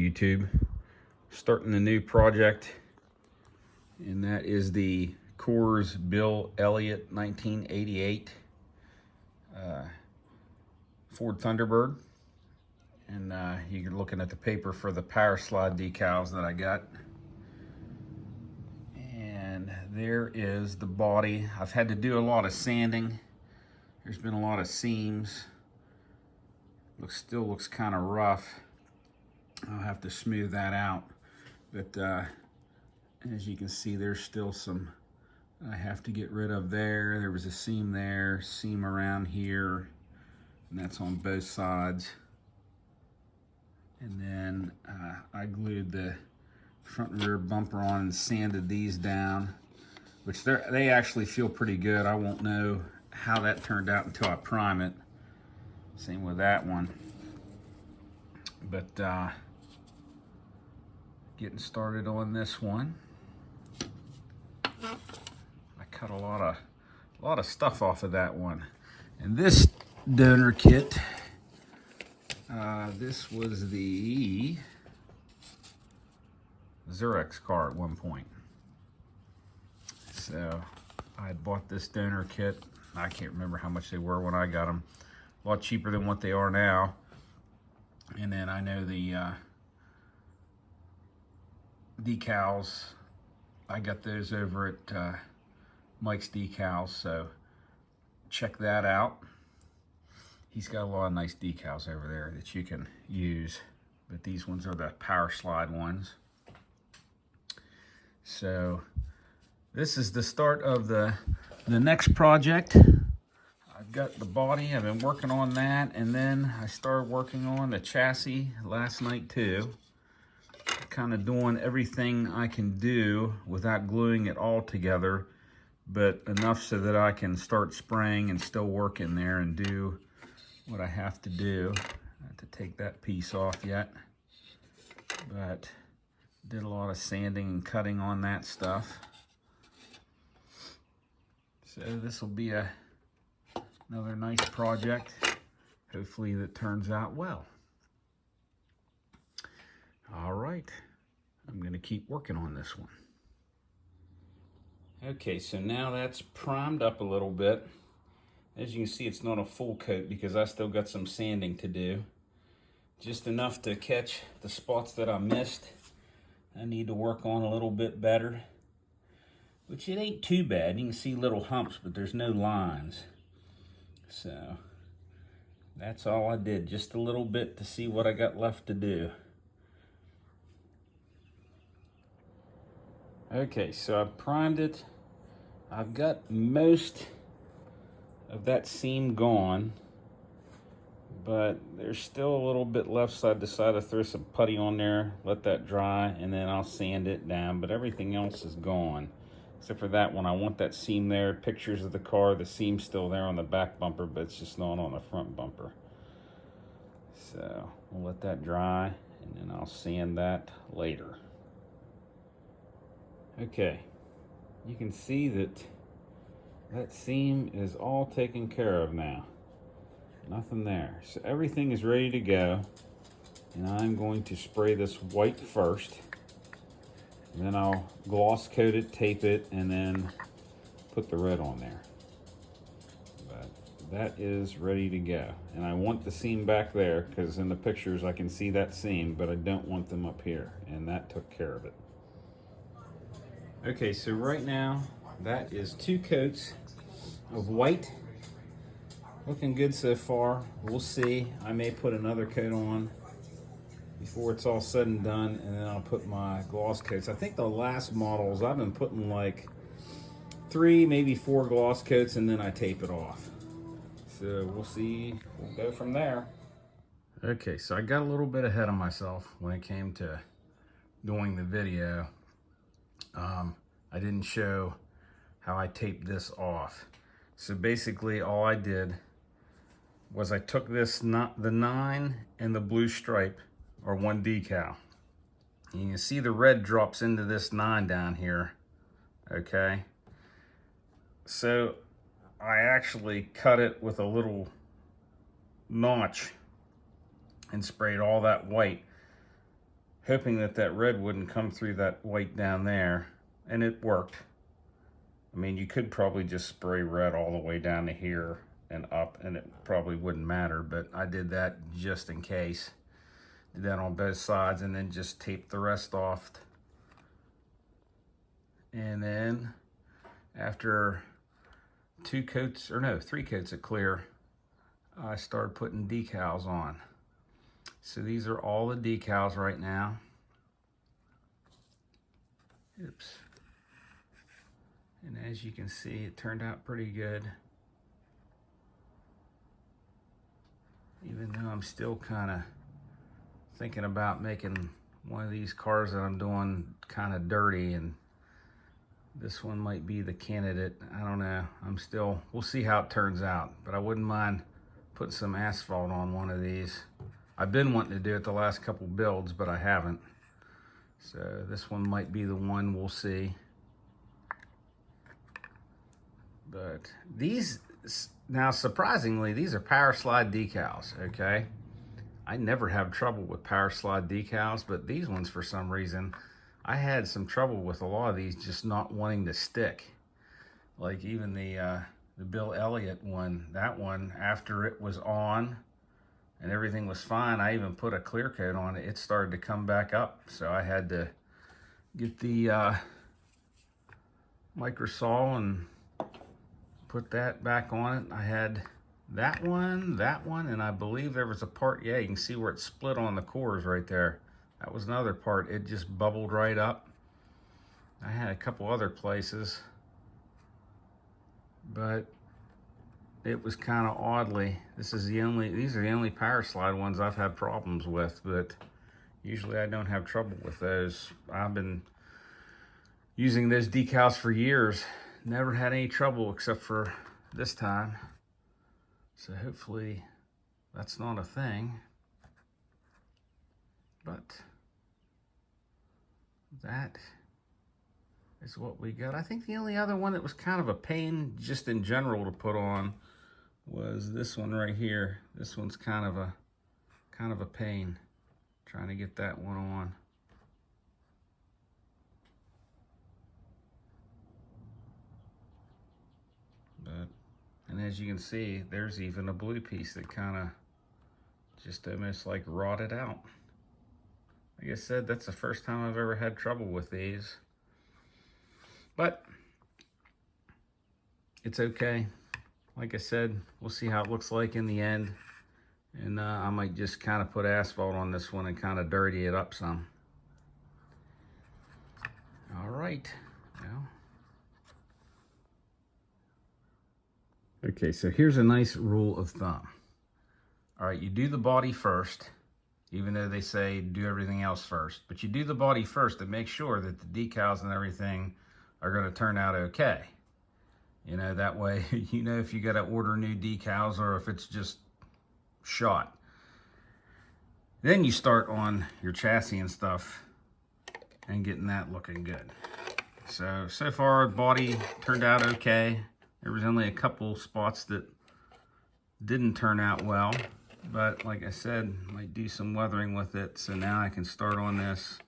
YouTube. Starting a new project, and that is the Coors Bill Elliot 1988 Ford Thunderbird. And you're looking at the paper for the PowerSlide decals that I got. And there is the body. I've had to do a lot of sanding. There's been a lot of seams. Still looks kind of rough. I'll have to smooth that out. But as you can see, there's still some I have to get rid of there. There was a seam there, seam around here, and that's on both sides. And then I glued the front and rear bumper on and sanded these down, which they actually feel pretty good. I won't know how that turned out until I prime it. Same with that one. But getting started on this one. I cut a lot of stuff off of that one. And this donor kit, this was the Xerox car at one point. So I bought this donor kit. I can't remember how much they were when I got them. A lot cheaper than what they are now. And then I know the decals, I got those over at Mike's Decals, so check that out. He's got a lot of nice decals over there that you can use, but these ones are the PowerSlide ones. So this is the start of the next project. I've got the body, I've been working on that, and then I started working on the chassis last night too. Kind of doing everything I can do without gluing it all together, but enough so that I can start spraying and still work in there and do what I have to do. I have to take that piece off yet, but did a lot of sanding and cutting on that stuff. So this will be another nice project. Hopefully that turns out well. All right, I'm gonna keep working on this one. Okay, so now that's primed up a little bit. As you can see, it's not a full coat because I still got some sanding to do. Just enough to catch the spots that I missed. I need to work on a little bit better, which it ain't too bad. You can see little humps, but there's no lines. So that's all I did, just a little bit to see what I got left to do. Okay, so I've primed it. I've got most of that seam gone, but there's still a little bit left, so I decided to throw some putty on there, let that dry, and then I'll sand it down, but everything else is gone. Except for that one, I want that seam there. Pictures of the car, the seam's still there on the back bumper, but it's just not on the front bumper. So we'll let that dry, and then I'll sand that later. Okay, you can see that seam is all taken care of now. Nothing there. So everything is ready to go. And I'm going to spray this white first. And then I'll gloss coat it, tape it, and then put the red on there. But that is ready to go. And I want the seam back there because in the pictures I can see that seam, but I don't want them up here. And that took care of it. Okay, so right now, that is 2 coats of white. Looking good so far. We'll see. I may put another coat on before it's all said and done, and then I'll put my gloss coats. I think the last models, I've been putting like 3, maybe 4 gloss coats, and then I tape it off. So we'll see. We'll go from there. Okay, so I got a little bit ahead of myself when it came to doing the video. I didn't show how I taped this off. So basically all I did was I took this, the 9 and the blue stripe are one decal. And you can see the red drops into this 9 down here, okay? So I actually cut it with a little notch and sprayed all that white. hoping that that red wouldn't come through that white down there, and it worked. I mean, you could probably just spray red all the way down to here and up, and it probably wouldn't matter, but I did that just in case. Did that on both sides, and then just taped the rest off. And then after 3 coats of clear, I started putting decals on. So these are all the decals right now. Oops. And as you can see, it turned out pretty good. Even though I'm still kind of thinking about making one of these cars that I'm doing kind of dirty, and this one might be the candidate. I don't know. We'll see how it turns out, but I wouldn't mind putting some asphalt on one of these. I've been wanting to do it the last couple builds, but I haven't. So this one might be the one, we'll see. But these, now surprisingly, these are PowerSlide decals, okay? I never have trouble with PowerSlide decals, but these ones, for some reason, I had some trouble with a lot of these just not wanting to stick. Like even the Bill Elliot one, that one, after it was on and everything was fine, I even put a clear coat on it, it started to come back up. So I had to get the micro saw and put that back on it. I had that one, and I believe there was a part, yeah, you can see where it split on the cores right there. That was another part, it just bubbled right up. I had a couple other places, but it was kind of oddly, these are the only PowerSlide ones I've had problems with, but usually I don't have trouble with those. I've been using those decals for years. Never had any trouble except for this time. So hopefully that's not a thing. But that is what we got. I think the only other one that was kind of a pain just in general to put on was this one right here. This one's kind of a pain trying to get that one on. But, and as you can see, there's even a blue piece that kind of just almost like rotted out. Like I said, that's the first time I've ever had trouble with these. But it's okay. Like I said, we'll see how it looks like in the end. And I might just kind of put asphalt on this one and kind of dirty it up some. All right. Well. Okay, so here's a nice rule of thumb. All right, you do the body first, even though they say do everything else first. But you do the body first to make sure that the decals and everything are going to turn out okay. You know, that way, you know if you got to order new decals or if it's just shot. Then you start on your chassis and stuff and getting that looking good. So far, the body turned out okay. There was only a couple spots that didn't turn out well, but like I said, might do some weathering with it. So now I can start on this.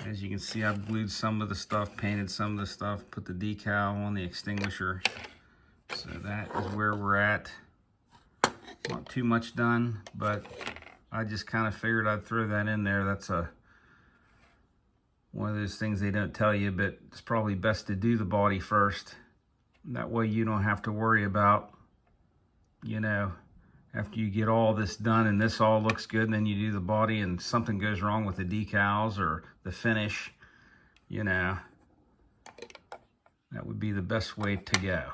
As you can see, I've glued some of the stuff, painted some of the stuff, put the decal on the extinguisher. So that is where we're at. Not too much done, but I just kind of figured I'd throw that in there. That's one of those things they don't tell you, but it's probably best to do the body first. That way you don't have to worry about, you know, after you get all this done and this all looks good, and then you do the body and something goes wrong with the decals or the finish, you know, that would be the best way to go.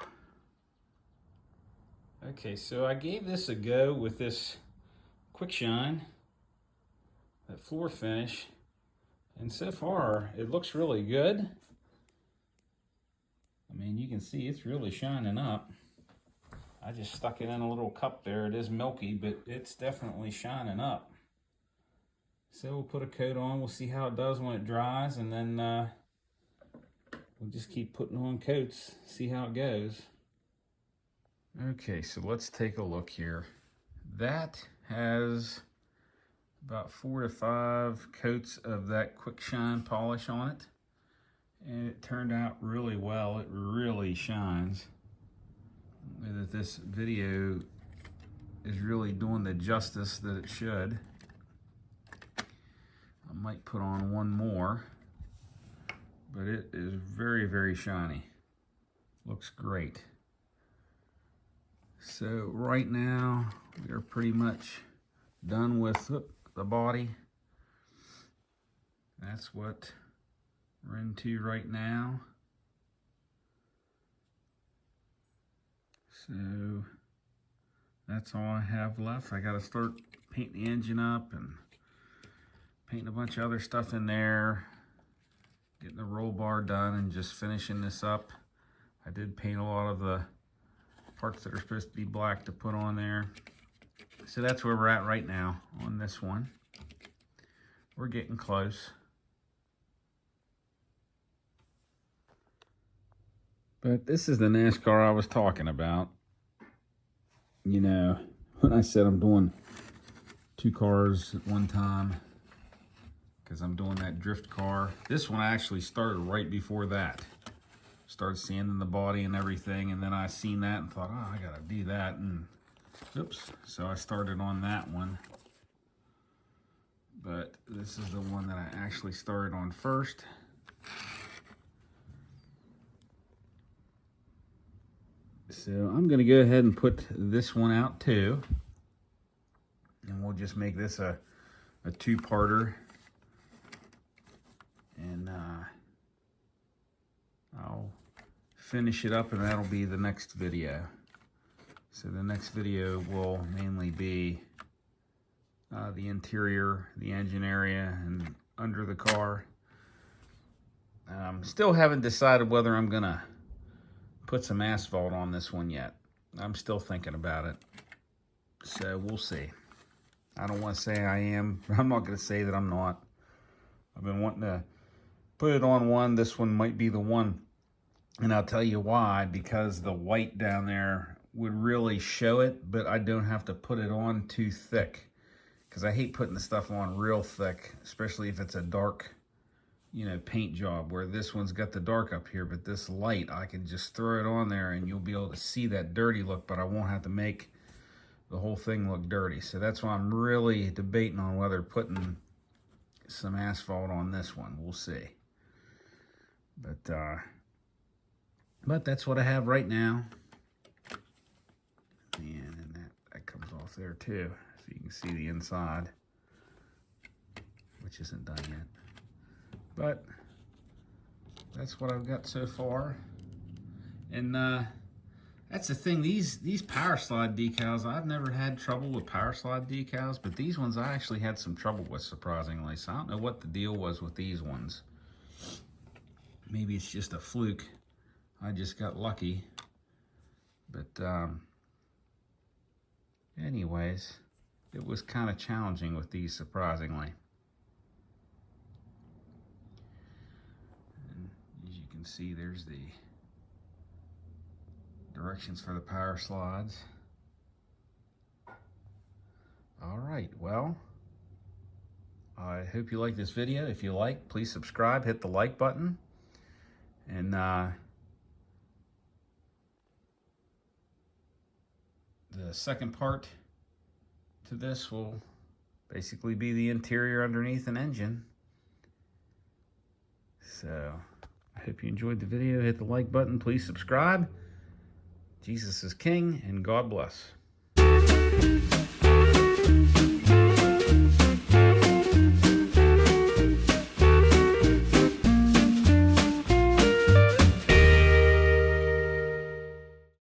Okay, so I gave this a go with this Quick Shine, that floor finish, and so far it looks really good. I mean, you can see it's really shining up. I just stuck it in a little cup there. It is milky, but it's definitely shining up. So we'll put a coat on. We'll see how it does when it dries, and then we'll just keep putting on coats, see how it goes. Okay, so let's take a look here. That has about 4 to 5 coats of that quick shine polish on it, and it turned out really well. It really shines. That this video is really doing the justice that it should. I might put on one more, but it is very, very shiny. Looks great. So right now we are pretty much done with the body. That's what we're into right now. So that's all I have left. I gotta start painting the engine up and painting a bunch of other stuff in there, getting the roll bar done and just finishing this up. I did paint a lot of the parts that are supposed to be black to put on there. So that's where we're at right now on this one. We're getting close. But this is the NASCAR I was talking about. You know, when I said I'm doing 2 cars at one time, because I'm doing that drift car. This one I actually started right before that. Started sanding the body and everything, and then I seen that and thought, oh, I gotta do that, and oops. So I started on that one. But this is the one that I actually started on first. So I'm gonna go ahead and put this one out too. And we'll just make this a 2-parter. And I'll finish it up, and that'll be the next video. So the next video will mainly be the interior, the engine area, and under the car. Still haven't decided whether I'm gonna put some asphalt on this one yet. I'm still thinking about it. So we'll see. I don't want to say I am. I'm not going to say that I'm not. I've been wanting to put it on one. This one might be the one. And I'll tell you why. Because the white down there would really show it, but I don't have to put it on too thick. Because I hate putting the stuff on real thick, especially if it's a dark, you know, paint job, where this one's got the dark up here, but this light, I can just throw it on there and you'll be able to see that dirty look, but I won't have to make the whole thing look dirty. So that's why I'm really debating on whether putting some asphalt on this one. We'll see. But that's what I have right now. And that comes off there too. So you can see the inside, which isn't done yet. But that's what I've got so far. And that's the thing, these PowerSlide decals, I've never had trouble with PowerSlide decals, but these ones I actually had some trouble with, surprisingly. So I don't know what the deal was with these ones. Maybe it's just a fluke. I just got lucky. But anyways, it was kind of challenging with these, surprisingly. See, there's the directions for the PowerSlides. All right, well, I hope you like this video. If you like, please subscribe, hit the like button, and the second part to this will basically be the interior underneath an engine. So I hope you enjoyed the video. Hit the like button. Please subscribe. Jesus is King, and God bless.